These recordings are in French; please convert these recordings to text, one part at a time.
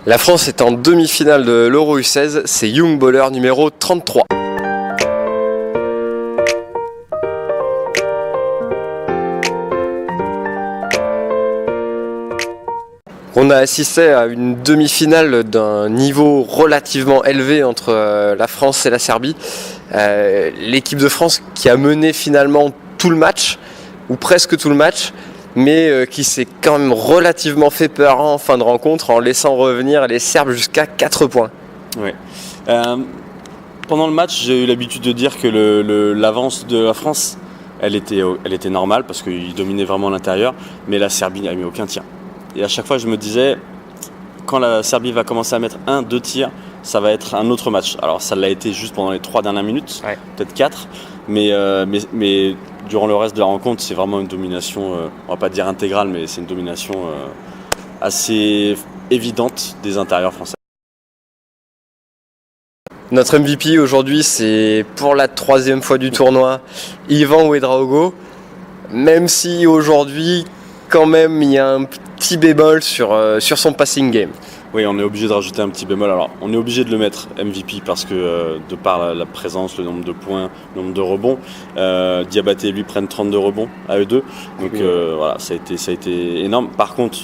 La France est en demi-finale de l'Euro U16, c'est Young Baller numéro 33. On a assisté à une demi-finale d'un niveau relativement élevé entre la France et la Serbie. L'équipe de France qui a mené finalement tout le match, ou presque tout le match, mais qui s'est quand même relativement fait peur en fin de rencontre en laissant revenir les Serbes jusqu'à 4 points. Oui. Pendant le match, j'ai eu l'habitude de dire que l'avance de la France, elle était normale parce qu'ils dominaient vraiment l'intérieur, mais la Serbie n'a mis aucun tir. Et à chaque fois, je me disais, quand la Serbie va commencer à mettre 1-2 tirs, ça va être un autre match. Alors ça l'a été juste pendant les 3 dernières minutes, peut-être 4, mais durant le reste de la rencontre, c'est vraiment une domination, on va pas dire intégrale, mais c'est une domination assez évidente des intérieurs français. Notre MVP aujourd'hui, c'est pour la 3e fois du tournoi, Ivan Ouedraogo, même si aujourd'hui, quand même, il y a un petit bémol sur son passing game. Oui, on est obligé de rajouter un petit bémol. Alors, on est obligé de le mettre MVP parce que de par la présence, le nombre de points, le nombre de rebonds, Diabaté et lui prennent 32 rebonds à eux deux. Donc voilà, ça a été énorme. Par contre,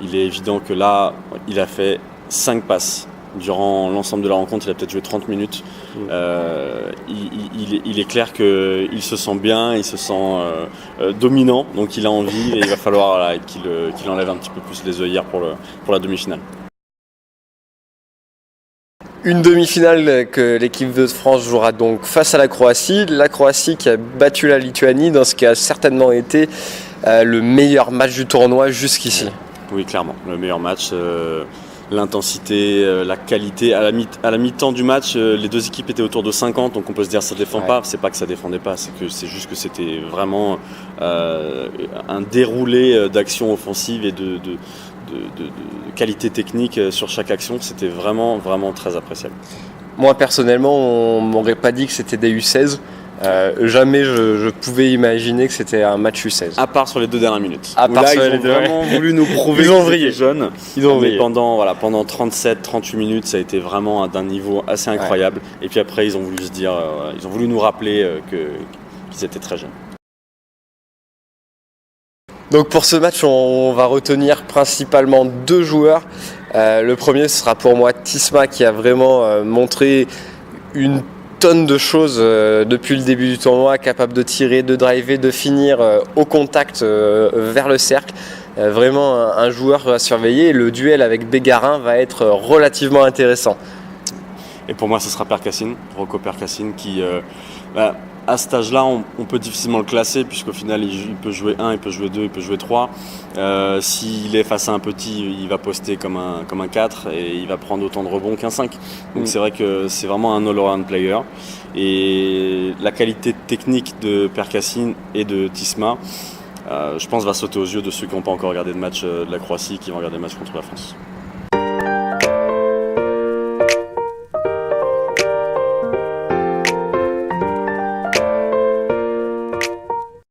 il est évident que là, il a fait 5 passes. Durant l'ensemble de la rencontre, il a peut-être joué 30 minutes. Il est clair qu'il se sent bien, il se sent dominant, donc il a envie et il va falloir qu'il enlève un petit peu plus les œillères pour la demi-finale. Une demi-finale que l'équipe de France jouera donc face à la Croatie. La Croatie qui a battu la Lituanie dans ce qui a certainement été le meilleur match du tournoi jusqu'ici. Oui, clairement, le meilleur match. L'intensité, la qualité. À la mi-temps du match, les deux équipes étaient autour de 50, donc on peut se dire ça défend pas. C'est pas que ça défendait pas, c'est juste que c'était vraiment un déroulé d'actions offensives et de qualité technique sur chaque action. C'était vraiment, vraiment très appréciable. Moi personnellement, on m'aurait pas dit que c'était des U16. Jamais je pouvais imaginer que c'était un match U16. À part sur les 2 dernières minutes. À part là, ils ont vraiment voulu nous prouver qu'ils étaient jeunes. Ils ont mais pendant 37-38 minutes, ça a été vraiment d'un niveau assez incroyable. Et puis après, ils ont voulu se dire, ils ont voulu nous rappeler qu'ils étaient très jeunes. Donc pour ce match, on va retenir principalement 2 joueurs. Le premier, ce sera pour moi Tisma qui a vraiment montré une tonne de choses depuis le début du tournoi, capable de tirer, de driver, de finir au contact vers le cercle. Vraiment un joueur à surveiller. Et le duel avec Bégarin va être relativement intéressant. Et pour moi, ce sera Percassine, Rocco Percassine, qui, à cet âge-là, on peut difficilement le classer, puisqu'au final, il peut jouer 1, il peut jouer 2, il peut jouer 3. S'il est face à un petit, il va poster comme un 4 et il va prendre autant de rebonds qu'un 5. Donc c'est vrai que c'est vraiment un all-around player. Et la qualité technique de Percassine et de Tisma, je pense, va sauter aux yeux de ceux qui n'ont pas encore regardé de match de la Croatie, qui vont regarder le match contre la France.